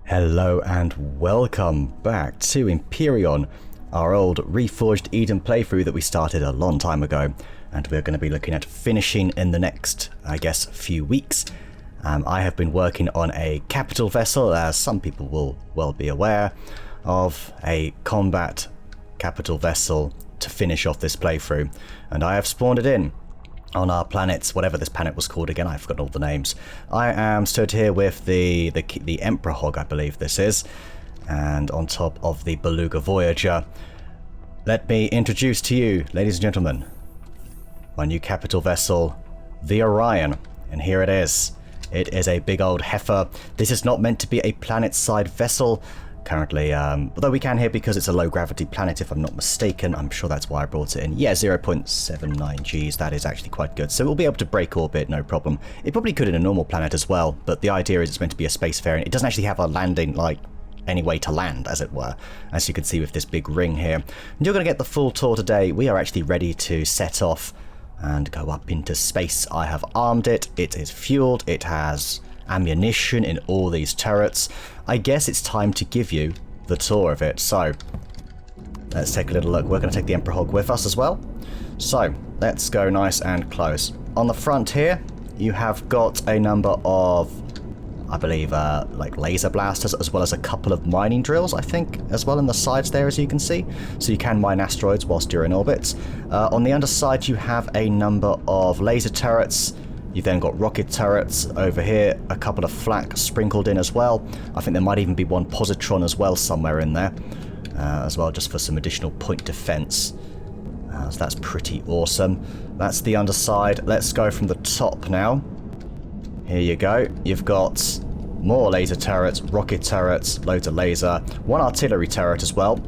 Hello and welcome back to Empyrion, our old Reforged Eden playthrough that we started a long time ago, and we're going to be looking at finishing in the next, I guess, few weeks. I have been working on a capital vessel, as some people will well be aware of, a combat capital vessel to finish off this playthrough, and I have spawned it in on our planets, whatever this planet was called again, I've forgotten all the names. I am stood here with the Emperor Hog, I believe this is, and on top of the Beluga Voyager. Let me introduce to you, ladies and gentlemen, my new capital vessel, the Orion, and here it is. It is a big old heifer. This is not meant to be a planet-side vessel. Currently, although we can here because it's a low-gravity planet, if I'm not mistaken. I'm sure that's why I brought it in. Yeah, 0.79 Gs, that is actually quite good. So we'll be able to break orbit, no problem. It probably could in a normal planet as well, but the idea is it's meant to be a spacefaring. It doesn't actually have a landing, like, any way to land, as it were, as you can see with this big ring here. And you're going to get the full tour today. We are actually ready to set off and go up into space. I have armed it. It is fueled. It has ammunition in all these turrets. I guess it's time to give you the tour of it. So let's take a little look. We're going to take the Emperor Hog with us as well. So let's go nice and close. On the front here, you have got a number of, I believe, like laser blasters, as well as a couple of mining drills, I think, as well in the sides there, as you can see. So you can mine asteroids whilst you're in orbit. On the underside, you have a number of laser turrets. You've then got rocket turrets over here, a couple of flak sprinkled in as well. I think there might even be one positron as well somewhere in there, as well, just for some additional point defense. So that's pretty awesome. That's the underside. Let's go from the top now. Here you go. You've got more laser turrets, rocket turrets, loads of laser, one artillery turret as well.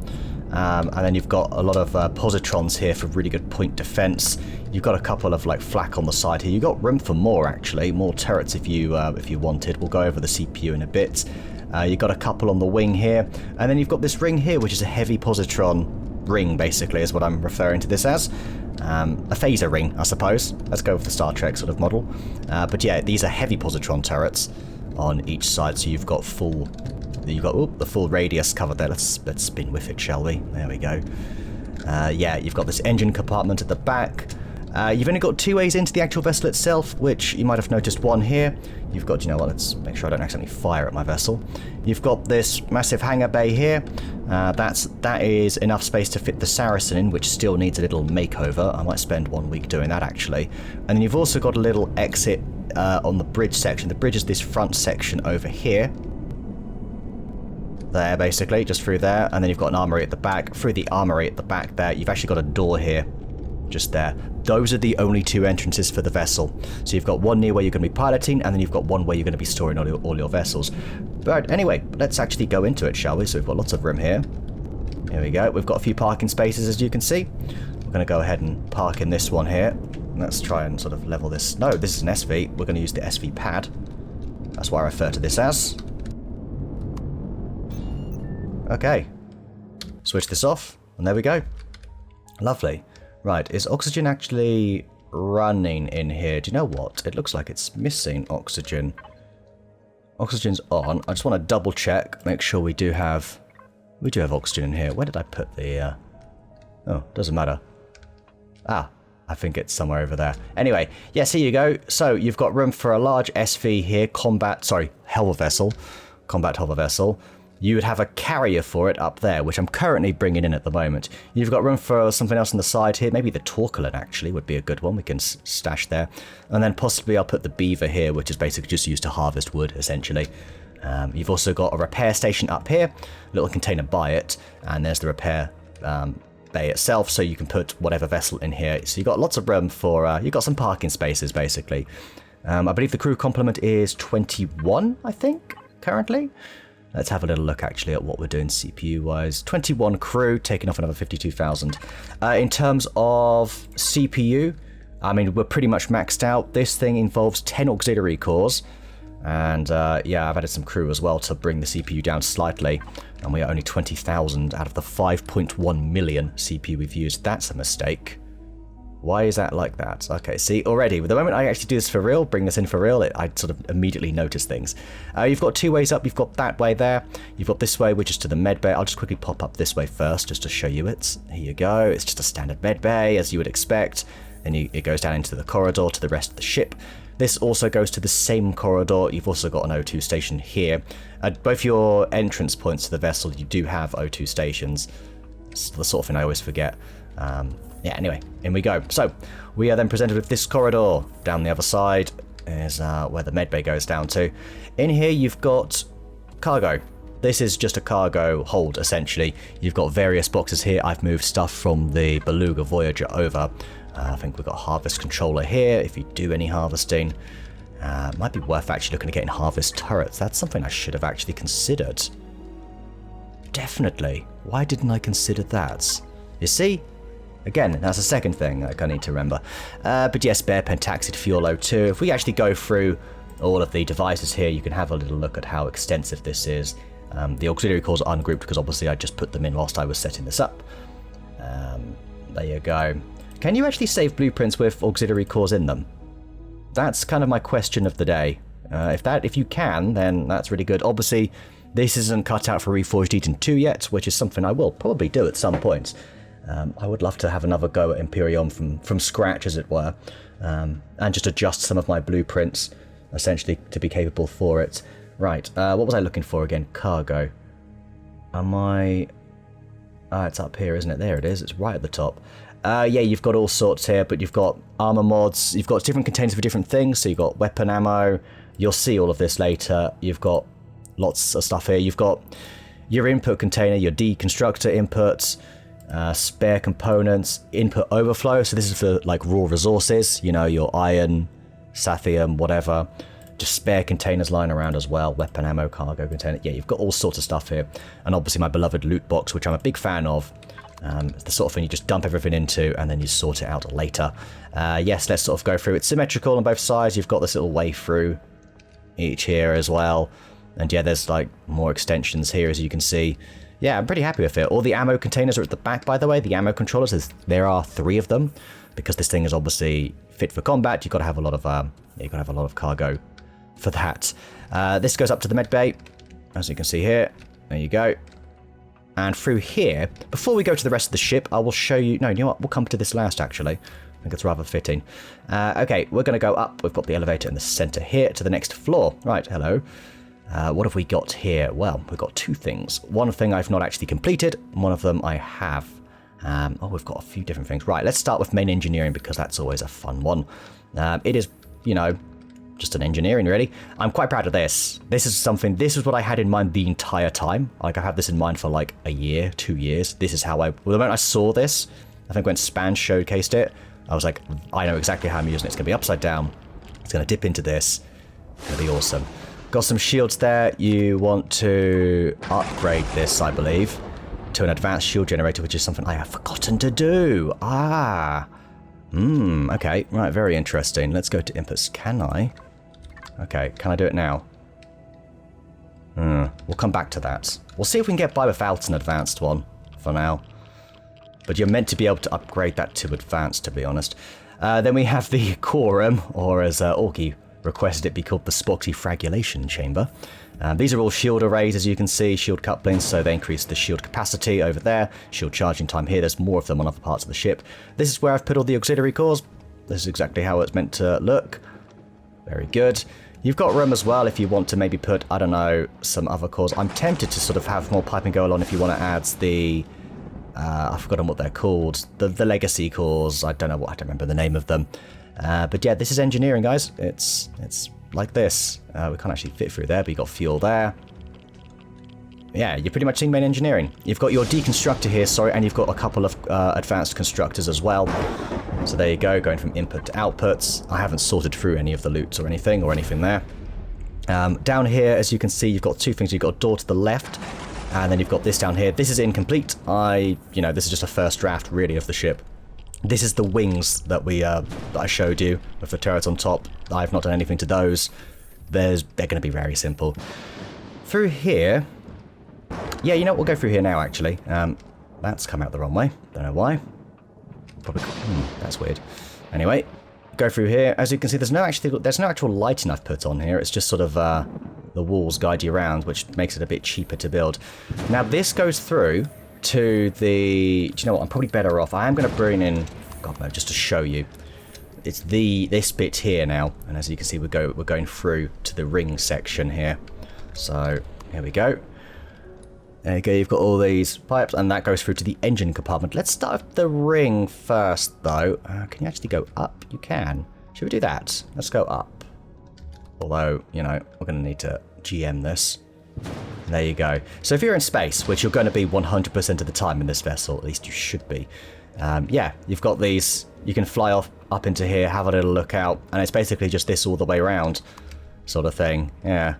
And then you've got a lot of positrons here for really good point defense. You've got a couple of like flak on the side here. You've got room for more, actually, more turrets if you wanted. We'll go over the CPU in a bit. You've got a couple on the wing here, and then you've got this ring here, which is a heavy positron ring, basically, is what I'm referring to this as. A phaser ring, I suppose. Let's go with the Star Trek sort of model. But yeah, these are heavy positron turrets on each side, so you've got full. You've got the full radius covered there. Let's spin with it, shall we? There we go. Yeah, you've got this engine compartment at the back. You've only got two ways into the actual vessel itself, which you might have noticed one here. You've got, you know what, let's make sure I don't accidentally fire at my vessel. You've got this massive hangar bay here. That is enough space to fit the Saracen in, which still needs a little makeover. I might spend 1 week doing that, actually. And then you've also got a little exit on the bridge section. The bridge is this front section over here. There, basically, just through there. And then you've got an armory at the back. Through the armory at the back there, you've actually got a door here. Just there. Those are the only two entrances for the vessel. So you've got one near where you're going to be piloting, and then you've got one where you're going to be storing all your vessels. But anyway, let's actually go into it, shall we? So we've got lots of room here. Here we go. We've got a few parking spaces, as you can see. We're going to go ahead and park in this one here. Let's try and sort of level this. No, this is an SV. We're going to use the SV pad. That's what I refer to this as. Okay. Switch this off, and there we go. Lovely. Right, is oxygen actually running in here? Do you know what? It looks like it's missing oxygen. Oxygen's on. I just want to double check, make sure we do have oxygen in here. Where did I put the oh, doesn't matter. Ah, I think it's somewhere over there. Anyway, yes, here you go. So you've got room for a large SV here, combat hover vessel. You would have a carrier for it up there, which I'm currently bringing in at the moment. You've got room for something else on the side here. Maybe the Torculin, actually, would be a good one. We can stash there. And then possibly I'll put the Beaver here, which is basically just used to harvest wood, essentially. You've also got a repair station up here, a little container by it, and there's the repair bay itself, so you can put whatever vessel in here. So you've got lots of room for, you've got some parking spaces, basically. I believe the crew complement is 21, I think, currently. Let's have a little look, actually, at what we're doing CPU-wise. 21 crew, taking off another 52,000. In terms of CPU, I mean, we're pretty much maxed out. This thing involves 10 auxiliary cores. And, yeah, I've added some crew as well to bring the CPU down slightly. And we are only 20,000 out of the 5.1 million CPU we've used. That's a mistake. Why is that like that? Okay, see, already, the moment I actually do this for real, bring this in for real, I sort of immediately notice things. You've got two ways up. You've got that way there. You've got this way, which is to the med bay. I'll just quickly pop up this way first, just to show you it. Here you go. It's just a standard med bay, as you would expect. Then it goes down into the corridor to the rest of the ship. This also goes to the same corridor. You've also got an O2 station here. At both your entrance points to the vessel, you do have O2 stations. It's the sort of thing I always forget. Yeah, anyway, in we go. So, we are then presented with this corridor. Down the other side is where the medbay goes down to. In here, you've got cargo. This is just a cargo hold, essentially. You've got various boxes here. I've moved stuff from the Beluga Voyager over. I think we've got a harvest controller here, if you do any harvesting. Might be worth actually looking at getting harvest turrets. That's something I should have actually considered. Definitely. Why didn't I consider that? You see? Again, that's the second thing I need to remember. But yes, spare pentaxid fuel O2. If we actually go through all of the devices here, you can have a little look at how extensive this is. The auxiliary cores are ungrouped because obviously I just put them in whilst I was setting this up. There you go. Can you actually save blueprints with auxiliary cores in them? That's kind of my question of the day. If you can, then that's really good. Obviously, this isn't cut out for Reforged Eden 2 yet, which is something I will probably do at some point. I would love to have another go at Empyrion from scratch, as it were, and just adjust some of my blueprints, essentially, to be capable for it. Right, what was I looking for again? Cargo. Am I... it's up here, isn't it? There it is. It's right at the top. Yeah, you've got all sorts here, but you've got armor mods. You've got different containers for different things. So you've got weapon ammo. You'll see all of this later. You've got lots of stuff here. You've got your input container, your deconstructor inputs, spare components, input overflow. So this is for like raw resources, you know, your iron, sathium, whatever. Just spare containers lying around as well. Weapon ammo, cargo container. Yeah, you've got all sorts of stuff here. And obviously my beloved loot box, which I'm a big fan of. It's the sort of thing you just dump everything into and then you sort it out later. Yes, let's sort of go through. It's symmetrical on both sides. You've got this little way through each here as well. And yeah, there's like more extensions here, as you can see. Yeah, I'm pretty happy with it. All the ammo containers are at the back, by the way. The ammo controllers, there are 3 of them. Because this thing is obviously fit for combat, you've got to have a lot of cargo for that. This goes up to the med bay, as you can see here. There you go. And through here, before we go to the rest of the ship, I will show you... No, you know what? We'll come to this last, actually. I think it's rather fitting. Okay, we're going to go up. We've got the elevator in the center here to the next floor. Right, hello. What have we got here? Well, we've got 2 things. One thing I've not actually completed. One of them I have. Oh, we've got a few different things. Right, let's start with main engineering because that's always a fun one. It is, you know... just an engineering, really. I'm quite proud of this. This is what I had in mind the entire time. Like, I had this in mind for like a year, 2 years. This is how well, the moment I saw this, I think when Span showcased it, I was like, I know exactly how I'm using it. It's going to be upside down. It's going to dip into this. It's going to be awesome. Got some shields there. You want to upgrade this, I believe, to an advanced shield generator, which is something I have forgotten to do. Okay. Right, very interesting. Let's go to inputs. Can I? Okay, can I do it now? We'll come back to that. We'll see if we can get by without an advanced one for now. But you're meant to be able to upgrade that to advanced, to be honest. Then we have the quorum, or as Orky requested it be called the Spoxy Fragulation Chamber. These are all shield arrays, as you can see, shield couplings, so they increase the shield capacity over there, shield charging time here. There's more of them on other parts of the ship. This is where I've put all the auxiliary cores. This is exactly how it's meant to look. Very good. You've got room as well if you want to maybe put, I don't know, some other cores. I'm tempted to sort of have more piping go along if you want to add the... I've forgotten what they're called. The legacy cores. I don't remember the name of them. But yeah, this is engineering, guys. It's like this. We can't actually fit through there, but you've got fuel there. Yeah, you're pretty much seeing main engineering. You've got your deconstructor here, sorry, and you've got a couple of advanced constructors as well. So there you go, going from input to outputs. I haven't sorted through any of the loots or anything there. Down here, as you can see, you've got 2 things. You've got a door to the left, and then you've got this down here. This is incomplete. This is just a first draft, really, of the ship. This is the wings that that I showed you with the turret on top. I've not done anything to those. They're going to be very simple. Through here... Yeah, you know what? We'll go through here now, actually. That's come out the wrong way. Don't know why. Probably. That's weird. Anyway, go through here. As you can see, there's no actual lighting I've put on here. It's just sort of the walls guide you around, which makes it a bit cheaper to build. Now this goes through to the. Do you know what? I'm probably better off. I am going to bring in. God no, just to show you. It's this bit here now, and as you can see, we're going through to the ring section here. So here we go. There you go, you've got all these pipes, and that goes through to the engine compartment. Let's start with the ring first, though. Can you actually go up? You can. Should we do that? Let's go up. Although, you know, we're going to need to GM this. There you go. So if you're in space, which you're going to be 100% of the time in this vessel, at least you should be, yeah, you've got these. You can fly off up into here, have a little look out, and it's basically just this all the way around sort of thing. Yeah.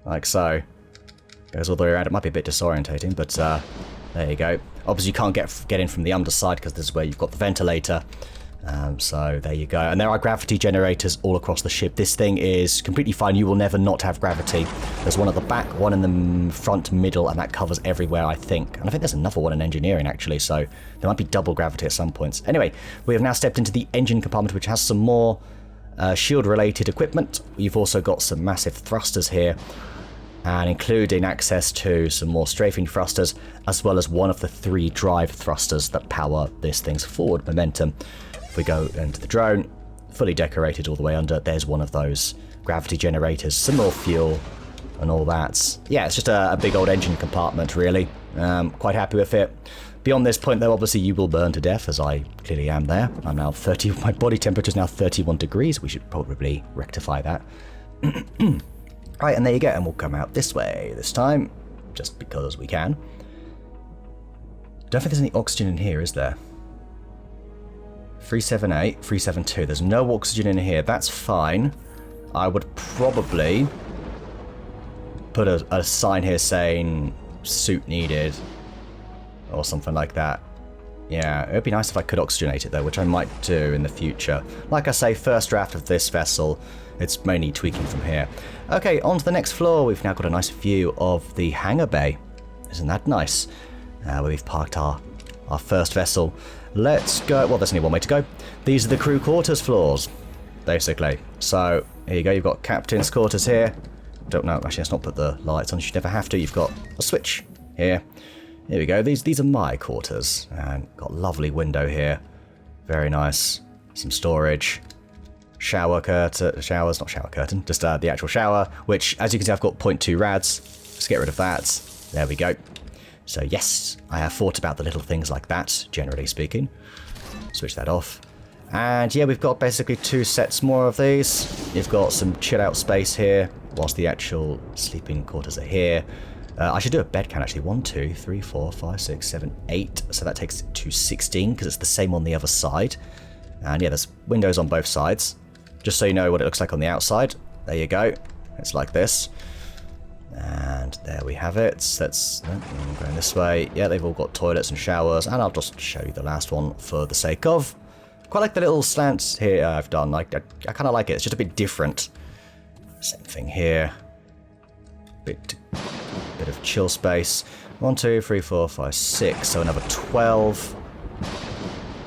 Like so. Goes all the way around. It might be a bit disorientating, but there you go. Obviously, you can't get in from the underside because this is where you've got the ventilator. So there you go. And there are gravity generators all across the ship. This thing is completely fine. You will never not have gravity. There's one at the back, one in the front, middle, and that covers everywhere, I think. And I think there's another one in engineering, actually, so there might be double gravity at some points. Anyway, we have now stepped into the engine compartment, which has some more shield-related equipment. You've also got some massive thrusters here, and including access to some more strafing thrusters, as well as one of the 3 drive thrusters that power this thing's forward momentum. If we go into the drone, fully decorated all the way under, there's one of those gravity generators, some more fuel and all that. Yeah, it's just a big old engine compartment, really. Quite happy with it. Beyond this point, though, obviously you will burn to death, as I clearly am there. I'm now 30, my body temperature is now 31 degrees. We should probably rectify that. Right, and there you go, and we'll come out this way this time, just because we can. Don't think there's any oxygen in here, is there? 378, 372. There's no oxygen in here. That's fine. I would probably put a sign here saying suit needed or something like that. Yeah, it would be nice if I could oxygenate it though, which I might do in the future. Like I say, first draft of this vessel, it's mainly tweaking from here. Okay, on to the next floor. We've now got a nice view of the hangar bay. Isn't that nice? Where we've parked our first vessel. Let's go. Well, there's only one way to go. These are the crew quarters floors, basically. So here you go. You've got captain's quarters here. Don't know. Actually, let's not put the lights on. You should never have to. You've got a switch here. Here we go. These are my quarters, and got a lovely window here. Very nice. Some storage. Shower curtain. Showers, not shower curtain. Just the actual shower. Which, as you can see, I've got 0.2 rads. Let's get rid of that. There we go. So yes, I have thought about the little things like that, generally speaking. Switch that off. And yeah, we've got basically 2 sets more of these. You've got some chill out space here, whilst the actual sleeping quarters are here. I should do a bed count actually. 1, 2, 3, 4, 5, 6, 7, 8. So that takes it to 16 because it's the same on the other side. And yeah, there's windows on both sides. Just so you know what it looks like on the outside. There you go. It's like this. And there we have it. Let's going this way. Yeah, they've all got toilets and showers, and I'll just show you the last one for the sake of. Quite like the little slants here I've done. Like I kind of like it. It's just a bit different. Same thing here. Bit of chill space. 1, 2, 3, 4, 5, 6. So another 12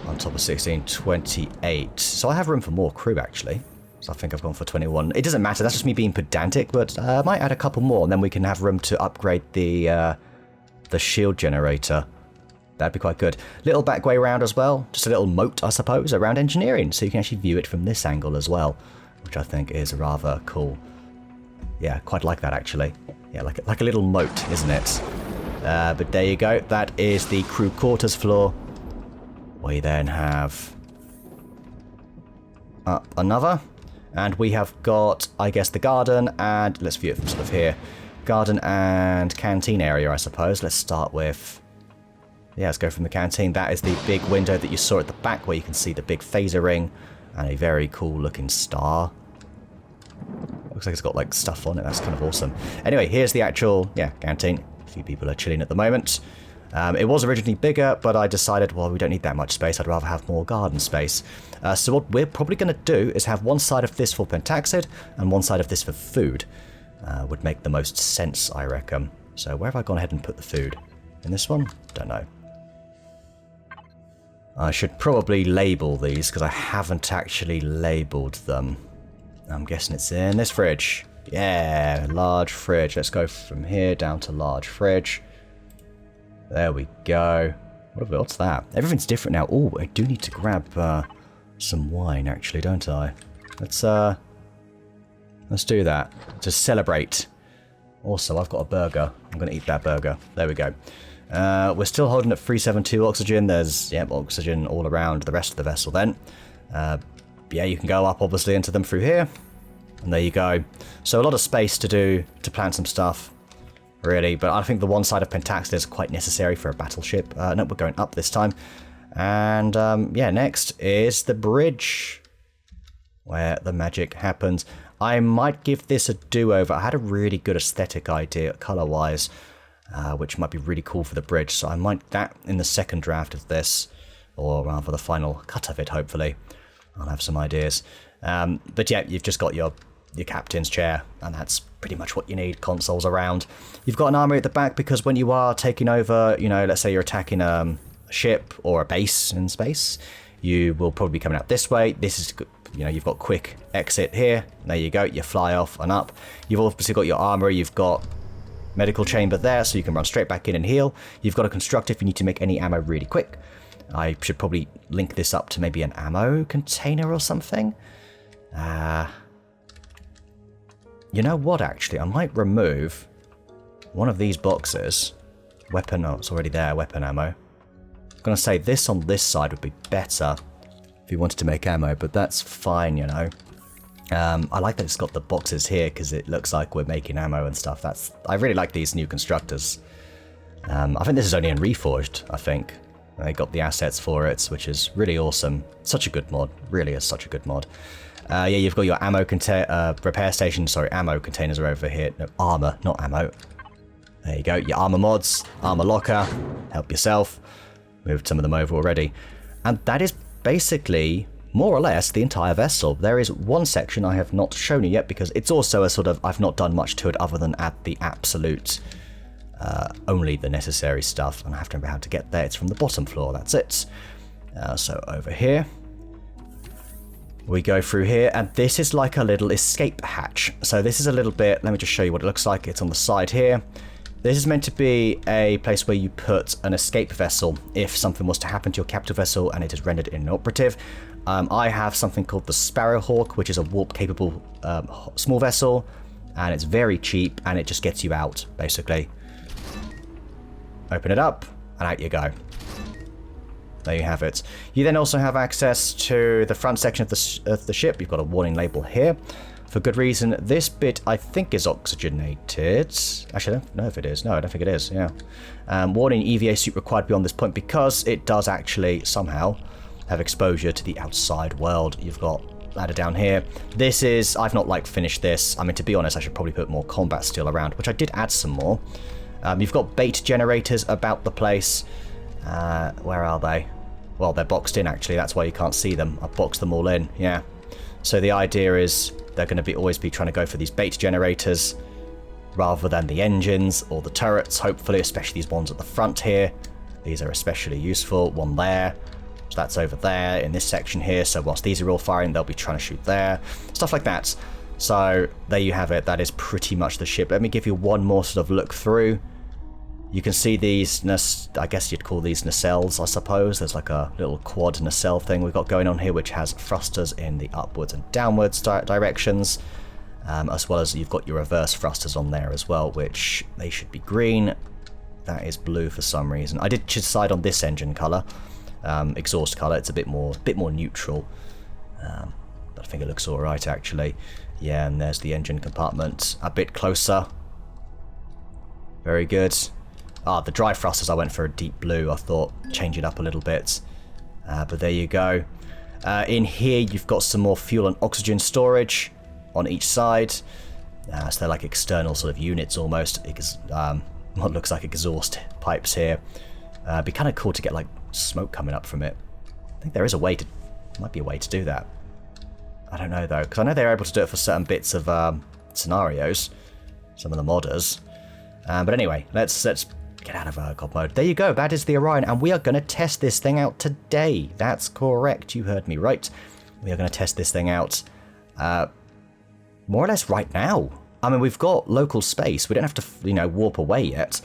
on top of 16, 28. So I have room for more crew actually. So I think I've gone for 21. It doesn't matter, that's just me being pedantic, but I might add a couple more, and then we can have room to upgrade the shield generator. That'd be quite good. Little back way around as well, just a little moat, I suppose, around engineering, so you can actually view it from this angle as well, which I think is rather cool. Yeah, quite like that actually. Yeah, like a little moat, isn't it? But there you go. That is the crew quarters floor. We then have up another. And we have got, I guess, the garden and, let's view it from sort of here, garden and canteen area, I suppose. Let's start with, yeah, let's go from the canteen. That is the big window that you saw at the back where you can see the big phaser ring and a very cool looking star. Looks like it's got like stuff on it. That's kind of awesome. Anyway, here's the actual, yeah, canteen. A few people are chilling at the moment. It was originally bigger, but I decided, well, we don't need that much space. I'd rather have more garden space. So what we're probably going to do is have one side of this for pentaxid and one side of this for food. Would make the most sense, I reckon. So where have I gone ahead and put the food? In this one? Don't know. I should probably label these because I haven't actually labelled them. I'm guessing it's in this fridge. Yeah, large fridge. Let's go from here down to large fridge. There we go. What's that? Everything's different now. Oh, I do need to grab some wine actually, don't I? Let's do that to celebrate. Also, I've got a burger. I'm going to eat that burger. There we go. We're still holding at 372 oxygen. There's, oxygen all around the rest of the vessel then. Yeah, you can go up, obviously, into them through here. And there you go. So a lot of space to plant some stuff, really. But I think the one side of Pentax is quite necessary for a battleship. No, we're going up this time. And, yeah, next is the bridge, where the magic happens. I might give this a do-over. I had a really good aesthetic idea, colour-wise, which might be really cool for the bridge. So I might that in the second draft of this, or rather the final cut of it, hopefully. I'll have some ideas. But yeah, you've just got your captain's chair, and that's pretty much what you need. Consoles around. You've got an armory at the back, because when you are taking over, let's say you're attacking a ship or a base in space, you will probably be coming out this way. This is, you've got quick exit here. There you go. You fly off and up. You've obviously got your armory. You've got medical chamber there, so you can run straight back in and heal. You've got a constructor if you need to make any ammo really quick. I should probably link this up to maybe an ammo container or something. You know what, actually? I might remove one of these boxes. Weapon, oh, it's already there, weapon ammo. I'm going to say this on this side would be better if you wanted to make ammo, but that's fine, I like that it's got the boxes here because it looks like we're making ammo and stuff. I really like these new constructors. I think this is only in Reforged, I think. They got the assets for it, which is really awesome. Such a good mod. Really is such a good mod. Yeah, you've got your ammo repair station. Sorry, ammo containers are over here. No, armor, not ammo. There you go. Your armor mods, armor locker. Help yourself. Moved some of them over already. And that is basically more or less the entire vessel. There is one section I have not shown you yet because it's also a sort of, I've not done much to it other than add the absolute, only the necessary stuff. And I have to remember how to get there. It's from the bottom floor, that's it. So over here, we go through here, and this is like a little escape hatch. So this is a little bit, let me just show you what it looks like. It's on the side here. This is meant to be a place where you put an escape vessel if something was to happen to your capital vessel and it is rendered inoperative. I have something called the Sparrowhawk, which is a warp-capable small vessel, and it's very cheap, and it just gets you out, basically. Open it up, and out you go. There you have it. You then also have access to the front section of the ship. You've got a warning label here. For good reason. This bit, I think, is oxygenated. Actually, I don't know if it is. No, I don't think it is. Yeah. Warning, EVA suit required beyond this point because it does actually somehow have exposure to the outside world. You've got ladder down here. This is, I've not finished this. I mean, to be honest, I should probably put more combat steel around, which I did add some more. You've got bait generators about the place. Where are they? Well, they're boxed in, actually. That's why you can't see them. I've boxed them all in, yeah. So the idea is they're going to always be trying to go for these bait generators rather than the engines or the turrets, hopefully, especially these ones at the front here. These are especially useful. One there. So that's over there in this section here. So whilst these are all firing, they'll be trying to shoot there. Stuff like that. So there you have it. That is pretty much the ship. Let me give you one more sort of look through. You can see these, I guess you'd call these nacelles, I suppose. There's like a little quad nacelle thing we've got going on here, which has thrusters in the upwards and downwards directions, as well as you've got your reverse thrusters on there as well, which they should be green. That is blue for some reason. I did decide on this engine colour, exhaust colour. It's a bit more neutral, but I think it looks all right actually. Yeah, and there's the engine compartment a bit closer. Very good. The dry thrusters, I went for a deep blue. I thought change it up a little bit. But there you go. In here, you've got some more fuel and oxygen storage on each side. So they're like external sort of units almost. What looks like exhaust pipes here. It'd be kind of cool to get like smoke coming up from it. I think there is a way to, might be a way to do that. I don't know though, because I know they're able to do it for certain bits of scenarios. Some of the modders. But anyway, let's Get out of God mode. There you go. That is the Orion, and we are going to test this thing out today. That's correct. You heard me right. We are going to test this thing out more or less right now. I mean, we've got local space. We don't have to, warp away yet.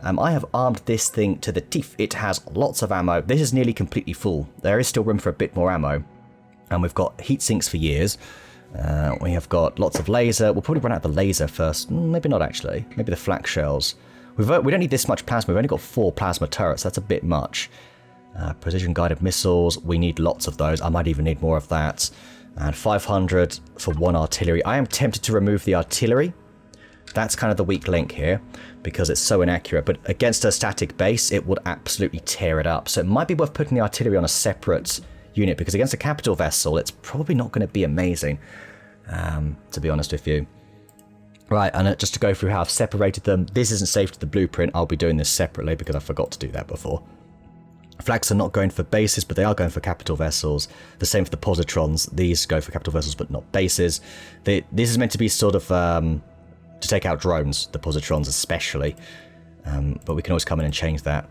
I have armed this thing to the teeth. It has lots of ammo. This is nearly completely full. There is still room for a bit more ammo. And we've got heat sinks for years. We have got lots of laser. We'll probably run out the laser first. Maybe not, actually. Maybe the flak shells. We don't need this much plasma. We've only got 4 plasma turrets. That's a bit much. Precision-guided missiles. We need lots of those. I might even need more of that. And 500 for 1 artillery. I am tempted to remove the artillery. That's kind of the weak link here, because it's so inaccurate. But against a static base, it would absolutely tear it up. So it might be worth putting the artillery on a separate unit, because against a capital vessel, it's probably not going to be amazing, to be honest with you. Right, and just to go through how I've separated them, this isn't saved to the blueprint. I'll be doing this separately because I forgot to do that before. Flags are not going for bases, but they are going for capital vessels. The same for the positrons. These go for capital vessels, but not bases. This is meant to be sort of to take out drones, the positrons especially. But we can always come in and change that.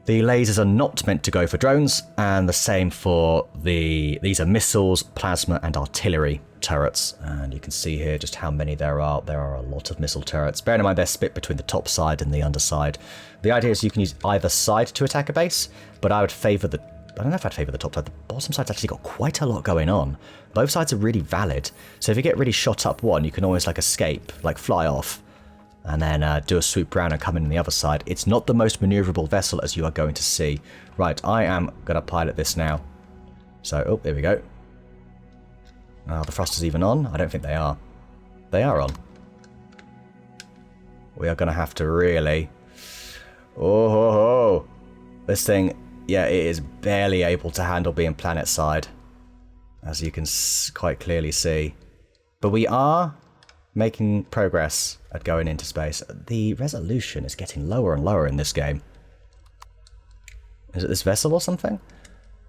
The lasers are not meant to go for drones, and the same for these are missiles, plasma, and artillery turrets. And you can see here just how many there are. There are a lot of missile turrets. Bearing in mind they're split between the top side and the underside. The idea is you can use either side to attack a base, but I would favour I don't know if I'd favour the top side. The bottom side's actually got quite a lot going on. Both sides are really valid. So if you get really shot up one, you can always escape, fly off, and then do a swoop round and come in on the other side. It's not the most manoeuvrable vessel, as you are going to see. Right, I am going to pilot this now. So, oh, there we go. Are the thrusters even on? I don't think they are. They are on. We are going to have to really... Oh, ho, ho. This thing, yeah, it is barely able to handle being planet side, as you can quite clearly see. But we are making progress at going into space. The resolution is getting lower and lower in this game. Is it this vessel or something?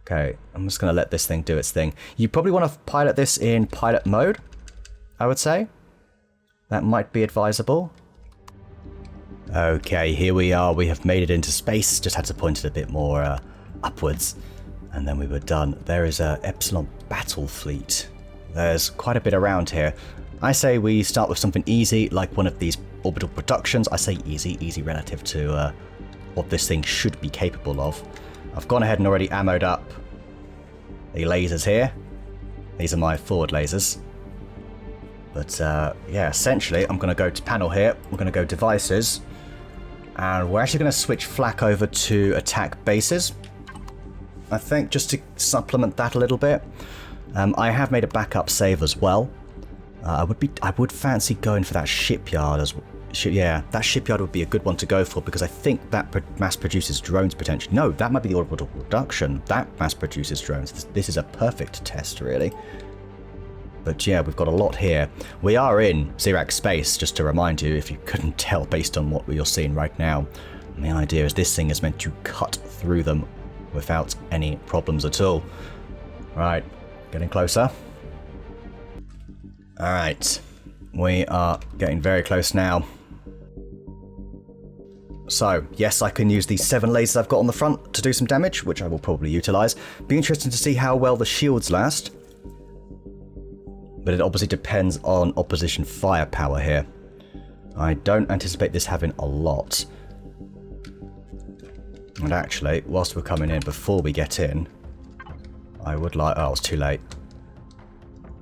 Okay, I'm just going to let this thing do its thing. You probably want to pilot this in pilot mode, I would say. That might be advisable. Okay, here we are. We have made it into space. Just had to point it a bit more upwards, and then we were done. There is a Epsilon battle fleet. There's quite a bit around here. I say we start with something easy, like one of these orbital productions. I say easy relative to what this thing should be capable of. I've gone ahead and already ammoed up the lasers here. These are my forward lasers. But yeah, essentially, I'm going to go to panel here. We're going to go devices. And we're actually going to switch flak over to attack bases, I think, just to supplement that a little bit. I have made a backup save as well. I would fancy going for that shipyard as well. Yeah, that shipyard would be a good one to go for, because I think that mass produces drones potentially. No, that might be the orbital production. That mass produces drones. This is a perfect test, really. But yeah, we've got a lot here. We are in Xerax space, just to remind you, if you couldn't tell based on what you're seeing right now. And the idea is this thing is meant to cut through them without any problems at all. Right, getting closer. Alright, we are getting very close now. So, yes, I can use these 7 lasers I've got on the front to do some damage, which I will probably utilise. Be interesting to see how well the shields last. But it obviously depends on opposition firepower here. I don't anticipate this having a lot. And actually, whilst we're coming in, before we get in, I would like... Oh, it's too late.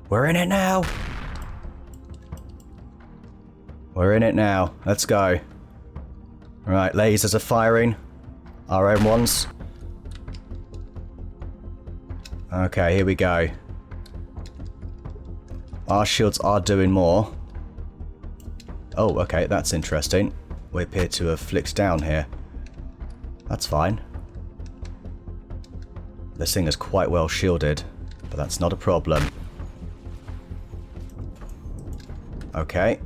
We're in it now! We're in it now. Let's go. Right, lasers are firing. Our own ones. Okay, here we go. Our shields are doing more. Oh, okay, that's interesting. We appear to have flicked down here. That's fine. This thing is quite well shielded, but that's not a problem. Okay.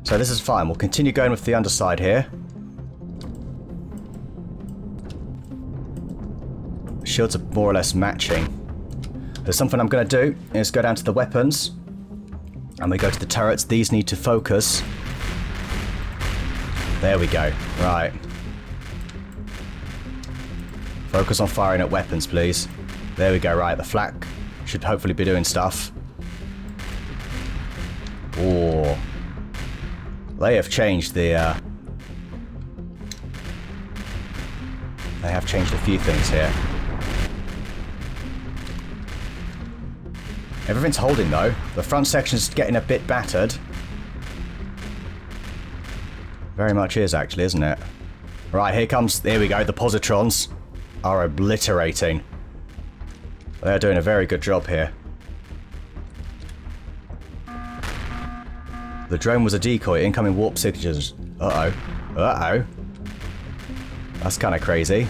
So this is fine. We'll continue going with the underside here. Shields are more or less matching. There's something I'm going to do is go down to the weapons And we go to the turrets. These need to focus. There we go. Right. Focus on firing at weapons, please. There we go. Right, the flak should hopefully be doing stuff. Oh. They have changed the... They have changed a few things here. Everything's holding though. The front section's getting a bit battered. Very much is actually, isn't it? Right, here comes... There we go. The positrons are obliterating. They're doing a very good job here. The drone was a decoy. Incoming warp signatures. Uh-oh. Uh-oh. That's kind of crazy.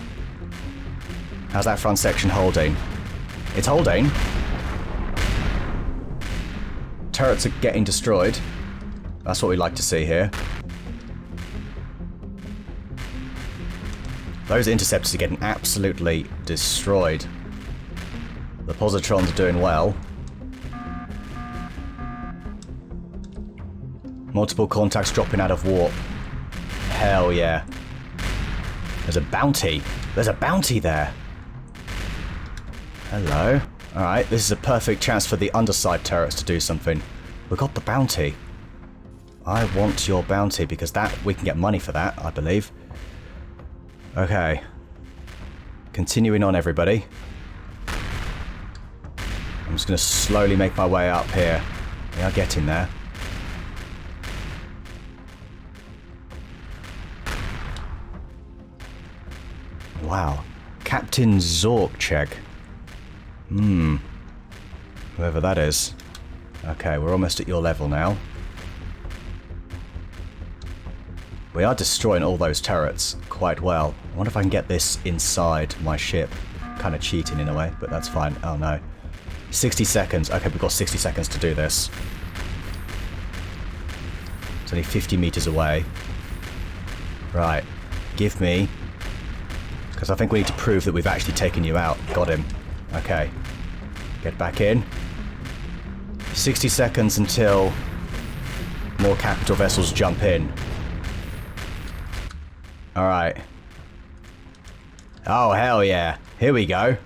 How's that front section holding? It's holding. Turrets are getting destroyed. That's what we like to see here. Those interceptors are getting absolutely destroyed. The positrons are doing well. Multiple contacts dropping out of warp. Hell yeah. There's a bounty. There's a bounty there. Hello. Alright, this is a perfect chance for the underside turrets to do something. We got the bounty. I want your bounty because that we can get money for that, I believe. Okay. Continuing on, everybody. I'm just going to slowly make my way up here. We are getting there. Wow. Captain Zorkchek. Whoever that is. Okay, we're almost at your level now. We are destroying all those turrets quite well. I wonder if I can get this inside my ship. Kind of cheating in a way, but that's fine. Oh no. 60 seconds. Okay, we've got 60 seconds to do this. It's only 50 meters away. Right. Give me... Because I think we need to prove that we've actually taken you out. Got him. Okay. Get back in. 60 seconds until more capital vessels jump in. Alright. Oh, hell yeah. Here we go.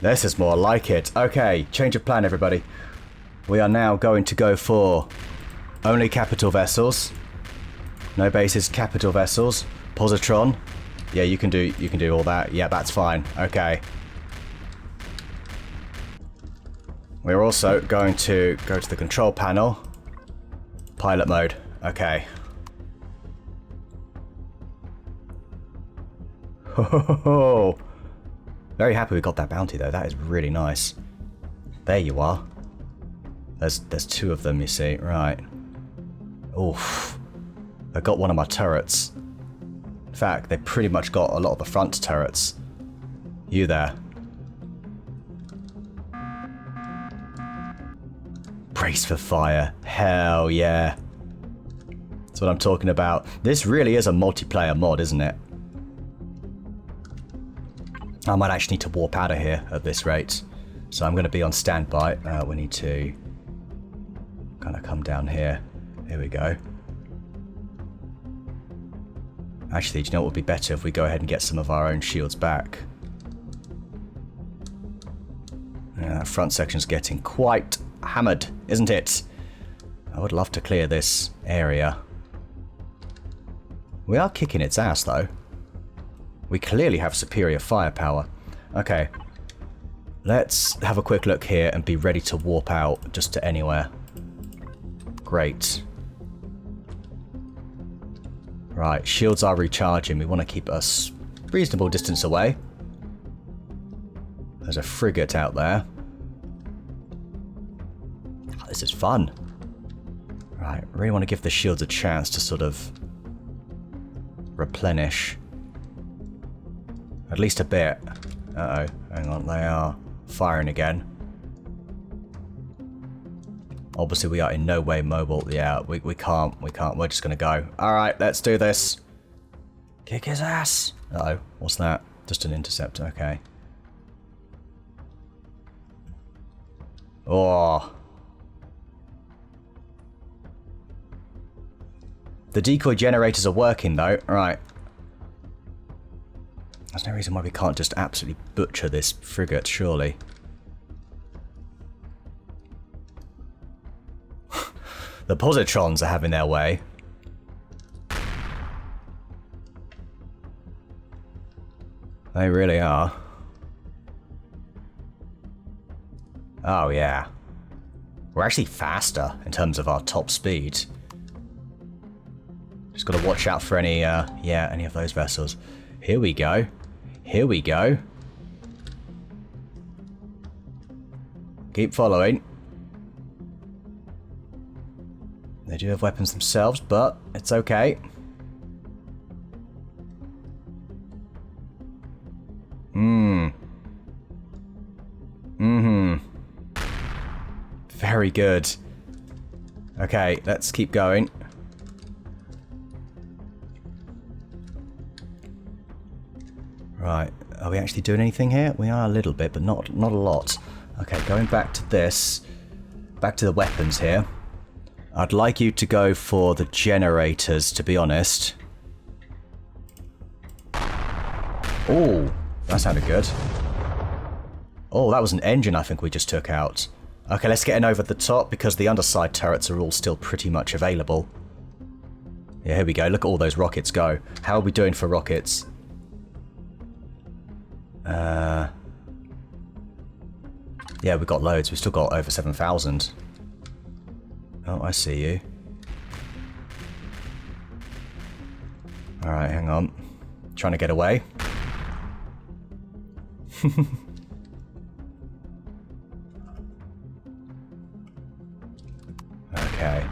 This is more like it. Okay, change of plan, everybody. We are now going to go for only capital vessels. No bases, capital vessels. Positron. Yeah, you can do all that. Yeah, that's fine. Okay. We're also going to go to the control panel. Pilot mode. Okay. Ho. Very happy we got that bounty though. That is really nice. There you are. There's two of them, you see. Right. Oof. I got one of my turrets. In fact, they pretty much got a lot of the front turrets. You there. Brace for fire. Hell yeah. That's what I'm talking about. This really is a multiplayer mod, isn't it? I might actually need to warp out of here at this rate. So I'm going to be on standby. We need to kind of come down here. Here we go. Actually, do you know what would be better if we go ahead and get some of our own shields back? Yeah, that front section's getting quite hammered, isn't it? I would love to clear this area. We are kicking its ass, though. We clearly have superior firepower. Okay. Let's have a quick look here and be ready to warp out just to anywhere. Great. Right, shields are recharging. We want to keep us reasonable distance away. There's a frigate out there. Oh, this is fun. Right, really want to give the shields a chance to sort of replenish. At least a bit. Uh-oh, hang on, they are firing again. Obviously we are in no way mobile. Yeah, we can't, we're just gonna go. Alright, let's do this. Kick his ass. Uh-oh, what's that? Just an interceptor, okay. Oh. The decoy generators are working though. Right. There's no reason why we can't just absolutely butcher this frigate, surely. The positrons are having their way. They really are. Oh yeah. We're actually faster in terms of our top speed. Just got to watch out for any, yeah, any of those vessels. Here we go. Here we go. Keep following. They do have weapons themselves, but it's okay. Very good. Okay, let's keep going. Right, are we actually doing anything here? We are a little bit, but not a lot. Okay, going back to this. Back to the weapons here. I'd like you to go for the generators, to be honest. Oh, that sounded good. Oh, that was an engine I think we just took out. Okay, let's get in over the top because the underside turrets are all still pretty much available. Yeah, here we go. Look at all those rockets go. How are we doing for rockets? Yeah, we've got loads. We've still got over 7,000. Oh, I see you. Alright, hang on. Trying to get away. Okay.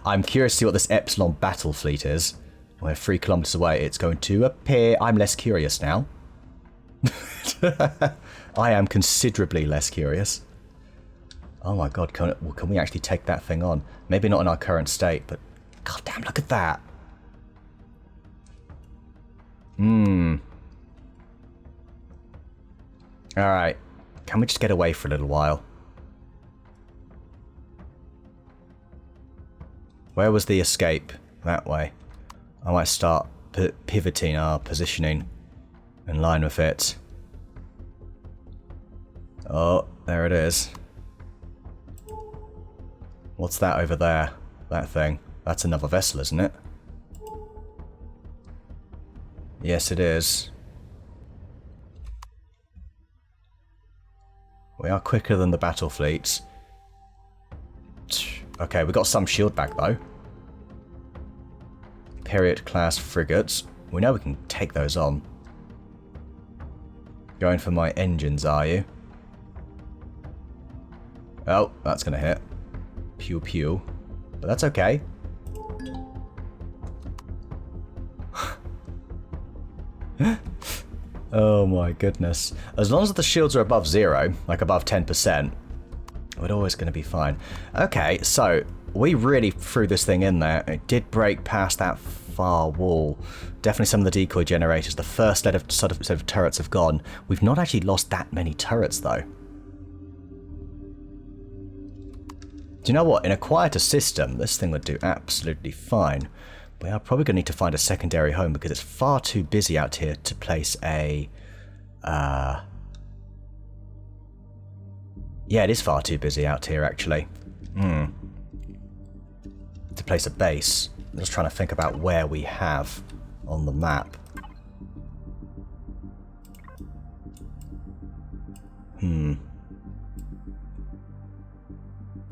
I'm curious to see what this Epsilon battle fleet is. We're 3 kilometers away. It's going to appear. I'm less curious now. I am considerably less curious. Oh my god, can we actually take that thing on? Maybe not in our current state, but god damn, look at that. Alright. Can we just get away for a little while? Where was the escape? That way. I might start pivoting our positioning in line with it. Oh, there it is. What's that over there? That thing. That's another vessel, isn't it? Yes, it is. We are quicker than the battle fleets. Okay, we got some shield back though. Empyrion class frigates. We know we can take those on. Going for my engines, are you? Oh, that's gonna hit. Pew pew. But that's okay. Oh my goodness. As long as the shields are above 0, like above 10%, we're always going to be fine. Okay, so we really threw this thing in there. It did break past that far wall. Definitely some of the decoy generators. The first set of turrets have gone. We've not actually lost that many turrets though. Do you know what? In a quieter system, this thing would do absolutely fine. We are probably going to need to find a secondary home because it's far too busy out here to place a... Yeah, it is far too busy out here, actually. To place a base. I'm just trying to think about where we have on the map.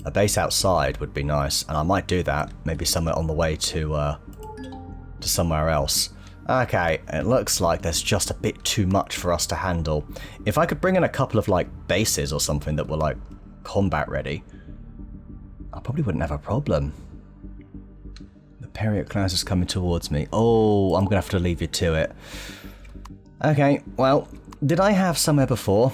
A base outside would be nice, and I might do that. Maybe somewhere on the way to somewhere else. Okay, it looks like there's just a bit too much for us to handle. If I could bring in a couple of, like, bases or something that were, like, combat ready, I probably wouldn't have a problem. The Empyrion class is coming towards me. Oh, I'm going to have to leave you to it. Okay, well, did I have somewhere before?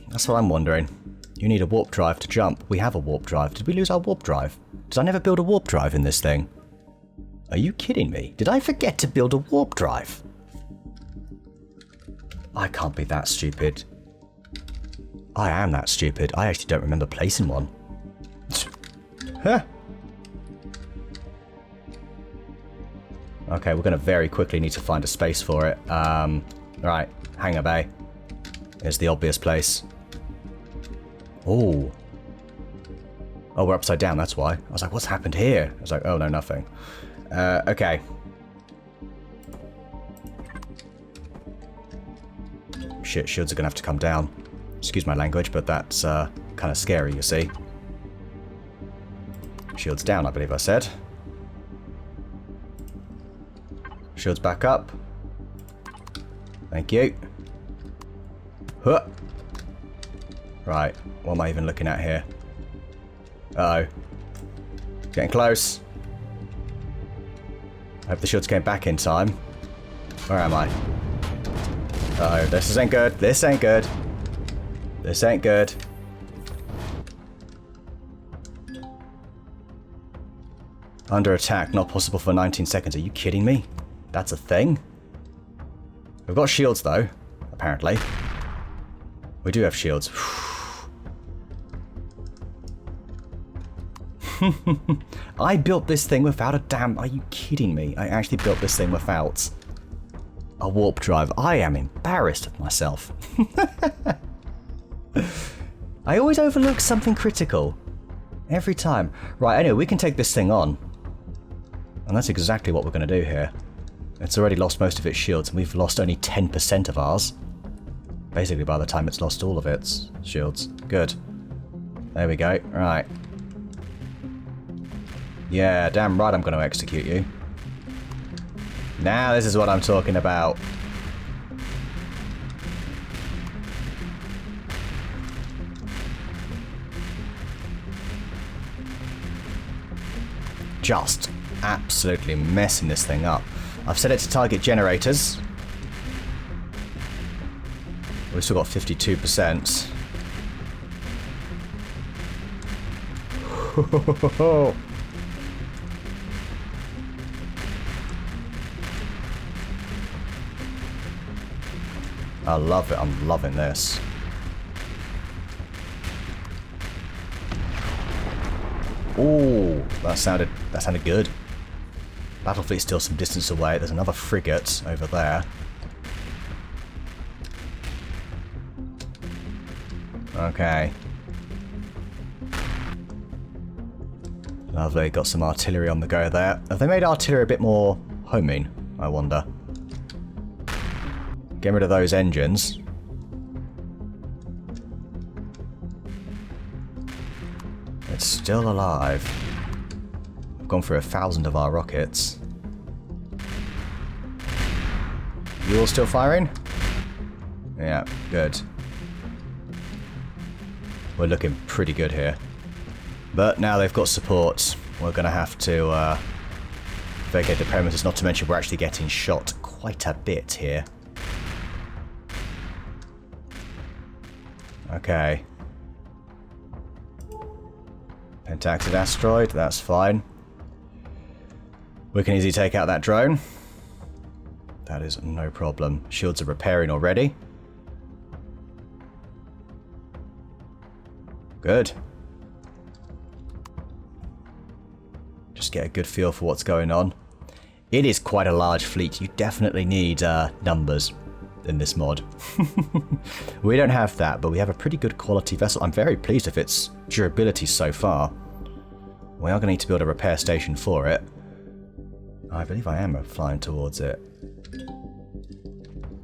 That's what I'm wondering. You need a warp drive to jump. We have a warp drive. Did we lose our warp drive? Did I never build a warp drive in this thing? Are you kidding me? Did I forget to build a warp drive? I can't be that stupid. I am that stupid. I actually don't remember placing one. Huh. Okay, we're going to very quickly need to find a space for it. Right, hangar bay is the obvious place. Oh. Oh, we're upside down, that's why. I was like, what's happened here? I was like, oh, no, nothing. Okay. Shit, shields are going to have to come down. Excuse my language, but that's kind of scary, you see. Shields down, I believe I said. Shields back up. Thank you. Huh. Right, what am I even looking at here? Uh-oh. Getting close. I hope the shields came back in time. Where am I? Uh-oh, this ain't good. This ain't good. This ain't good. Under attack, not possible for 19 seconds. Are you kidding me? That's a thing? We've got shields, though, apparently. We do have shields. I built this thing without a damn... Are you kidding me? I actually built this thing without a warp drive. I am embarrassed of myself. I always overlook something critical. Every time. Right, anyway, we can take this thing on. And that's exactly what we're going to do here. It's already lost most of its shields, and we've lost only 10% of ours. Basically, by the time it's lost all of its shields. Good. There we go. Right. Yeah, damn right I'm going to execute you. Now this is what I'm talking about. Just absolutely messing this thing up. I've set it to target generators. We've still got 52%. I love it. I'm loving this. Ooh, that sounded good. Battle fleet's still some distance away. There's another frigate over there. Okay. Lovely, got some artillery on the go there. Have they made artillery a bit more homing, I wonder? Get rid of those engines. It's still alive. We've gone through 1,000 of our rockets. You all still firing? Yeah, good. We're looking pretty good here. But now they've got support, we're going to have to vacate the premises, not to mention we're actually getting shot quite a bit here. Okay. Pentacted asteroid, that's fine. We can easily take out that drone. That is no problem. Shields are repairing already. Good. Just get a good feel for what's going on. It is quite a large fleet. You definitely need numbers in this mod. We don't have that, but we have a pretty good quality vessel. I'm very pleased with its durability so far. We are going to need to build a repair station for it. I believe I am flying towards it.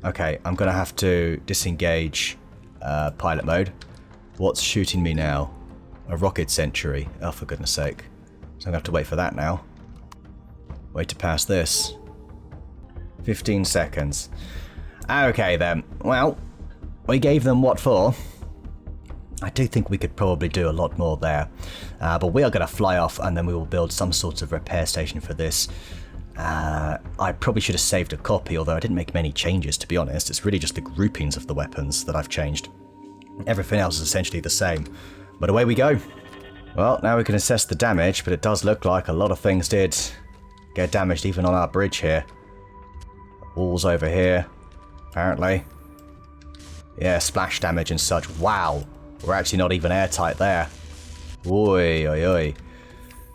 Okay, I'm going to have to disengage pilot mode. What's shooting me now? A rocket sentry. Oh, for goodness sake. So I'm going to have to wait for that now. Wait to pass this. 15 seconds. Okay then. Well, we gave them what for. I do think we could probably do a lot more there. But we are going to fly off and then we will build some sort of repair station for this. I probably should have saved a copy, although I didn't make many changes, to be honest. It's really just the groupings of the weapons that I've changed. Everything else is essentially the same. But away we go. Well, now we can assess the damage, but it does look like a lot of things did get damaged even on our bridge here. Walls over here, apparently. Yeah, splash damage and such. Wow. We're actually not even airtight there. Oi, oi, oi.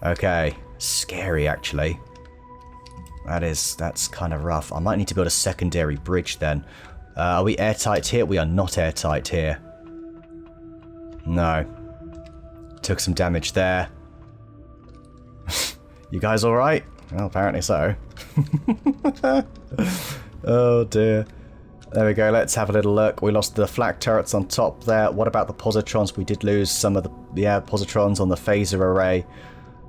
Okay. Scary, actually. That's kind of rough. I might need to build a secondary bridge then. Are we airtight here? We are not airtight here. No. Took some damage there. You guys alright? Well, apparently so. Oh dear. There we go, let's have a little look. We lost the flak turrets on top there. What about the positrons? We did lose some of the positrons on the phaser array.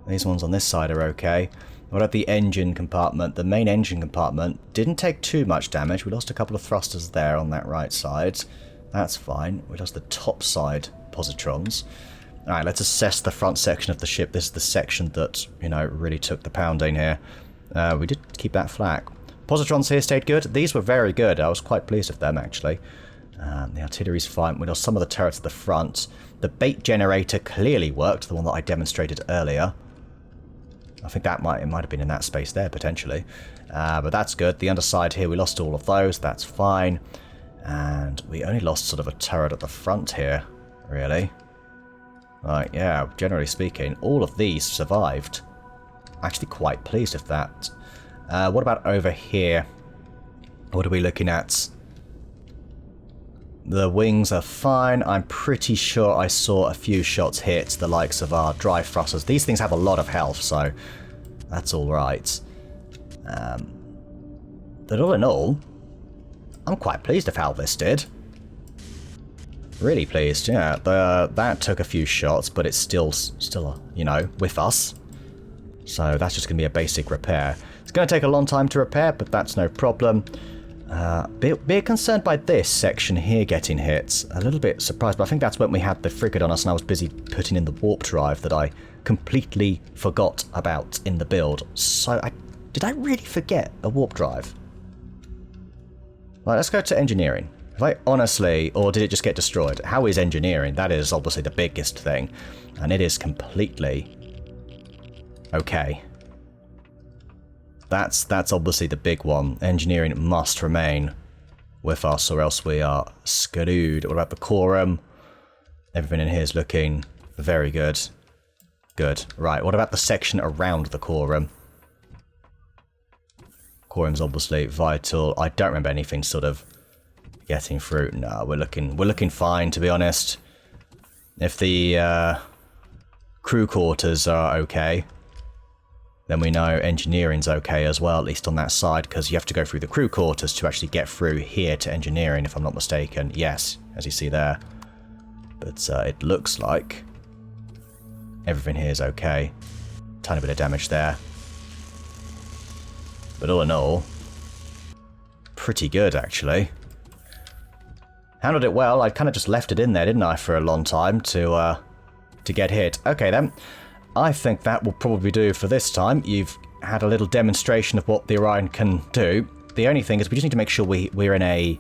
These ones on this side are okay. What about the engine compartment? The main engine compartment didn't take too much damage. We lost a couple of thrusters there on that right side. That's fine. We lost the top side positrons. Alright, let's assess the front section of the ship. This is the section that, you know, really took the pounding here. We did keep that flak. Positrons here stayed good. These were very good. I was quite pleased with them, actually. The artillery's fine. We lost some of the turrets at the front. The bait generator clearly worked, the one that I demonstrated earlier. I think it might have been in that space there, potentially. But that's good. The underside here, we lost all of those. That's fine. And we only lost sort of a turret at the front here, really. Right, yeah, generally speaking, all of these survived. Actually quite pleased with that. What about over here? What are we looking at? The wings are fine. I'm pretty sure I saw a few shots hit the likes of our drive thrusters. These things have a lot of health, so that's alright. But all in all, I'm quite pleased with how this did. Really pleased, yeah. That took a few shots, but it's still, you know, with us. So that's just going to be a basic repair. It's going to take a long time to repair, but that's no problem. Bit concerned by this section here getting hit. A little bit surprised, but I think that's when we had the frigate on us and I was busy putting in the warp drive that I completely forgot about in the build. So, did I really forget a warp drive? Right, let's go to engineering. If I honestly, or did it just get destroyed? How is engineering? That is obviously the biggest thing. And it is completely okay. That's obviously the big one. Engineering must remain with us or else we are screwed. What about the quorum? Everything in here is looking very good. Good. Right, what about the section around the quorum? Quorum's obviously vital. I don't remember anything sort of getting through. No, we're looking fine, to be honest. If the crew quarters are okay, then we know engineering's okay as well, at least on that side, because you have to go through the crew quarters to actually get through here to engineering, if I'm not mistaken. Yes, as you see there. But it looks like everything here is okay. Tiny bit of damage there. But all in all, pretty good, actually. Handled it well. I kind of just left it in there, didn't I, for a long time to get hit. Okay, then. I think that will probably do for this time. You've had a little demonstration of what the Orion can do. The only thing is we just need to make sure we're in a,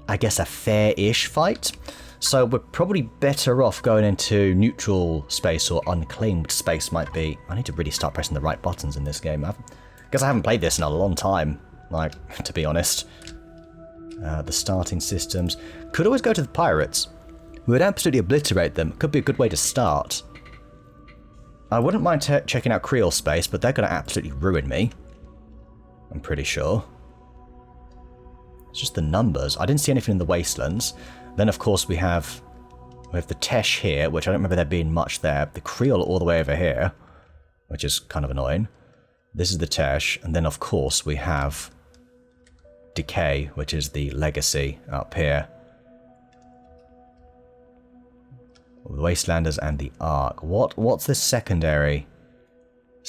I guess, a fair-ish fight. So we're probably better off going into neutral space or unclaimed space might be. I need to really start pressing the right buttons in this game. Because I haven't played this in a long time, like, to be honest. The starting systems. Could always go to the pirates. We would absolutely obliterate them. Could be a good way to start. I wouldn't mind checking out Creole space, but they're going to absolutely ruin me. I'm pretty sure. It's just the numbers. I didn't see anything in the wastelands. Then, of course, we have the Tesh here, which I don't remember there being much there. The Creole all the way over here, which is kind of annoying. This is the Tesh, and then, of course, we have Decay, which is the Legacy up here. The Wastelanders and the Ark. What's this secondary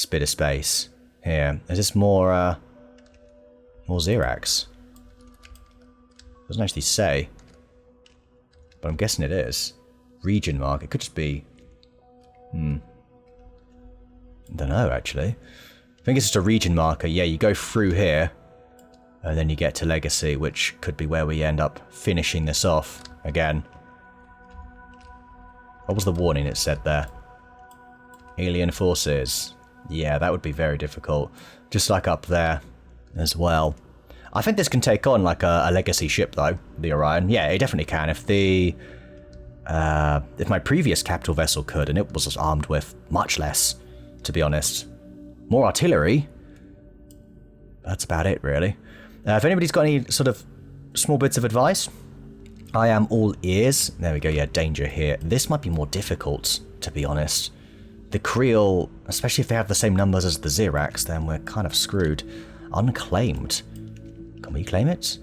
bit of space here? Is this more Xerax? Doesn't actually say. But I'm guessing it is. Region mark. It could just be... I don't know, actually. I think it's just a region marker. Yeah, you go through here. And then you get to Legacy, which could be where we end up finishing this off again. What was the warning it said there? Alien forces. Yeah, that would be very difficult. Just like up there as well. I think this can take on like a legacy ship though, the Orion. Yeah, it definitely can. If the if my previous capital vessel could, and it was armed with much less, to be honest. More artillery. That's about it, really. If anybody's got any sort of small bits of advice, I am all ears. There we go, yeah, danger here. This might be more difficult, to be honest. The Creel, especially if they have the same numbers as the Xerax, then we're kind of screwed. Unclaimed. Can we claim it?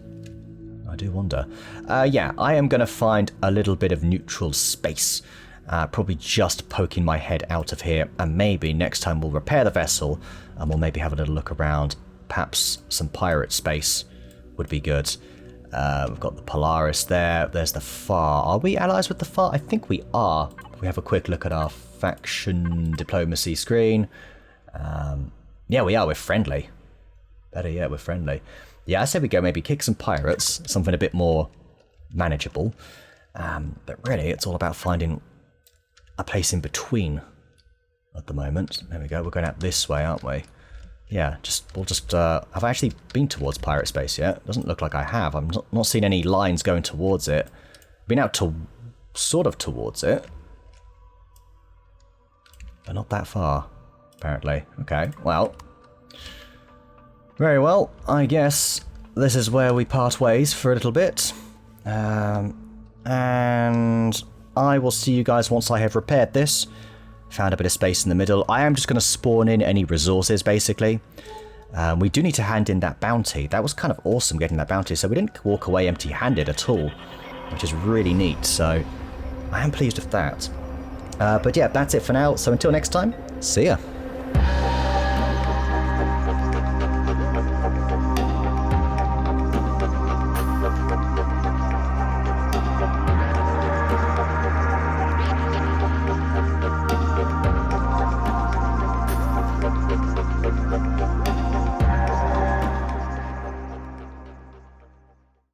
I do wonder. Yeah, I am going to find a little bit of neutral space. Probably just poking my head out of here, and maybe next time we'll repair the vessel, and we'll maybe have a little look around. Perhaps some pirate space would be good. We've got the Polaris there. There's the Far. Are we allies with the Far? I think we are. We have a quick look at our faction diplomacy screen. Yeah, we are. We're friendly. Better yet, we're friendly. Yeah, I say we go maybe kick some pirates, something a bit more manageable. But really, it's all about finding a place in between at the moment. There we go. We're going out this way, aren't we? Yeah, we'll just... have I actually been towards pirate space yet? Doesn't look like I have. I'm not seeing any lines going towards it. Been out to sort of towards it. But not that far, apparently. Okay, well... Very well, I guess this is where we part ways for a little bit. And I will see you guys once I have repaired this. Found a bit of space in the middle. I am just going to spawn in any resources, basically. We do need to hand in that bounty. That was kind of awesome getting that bounty, so we didn't walk away empty-handed at all, which is really neat, so I am pleased with that. But yeah, that's it for now, so until next time, see ya.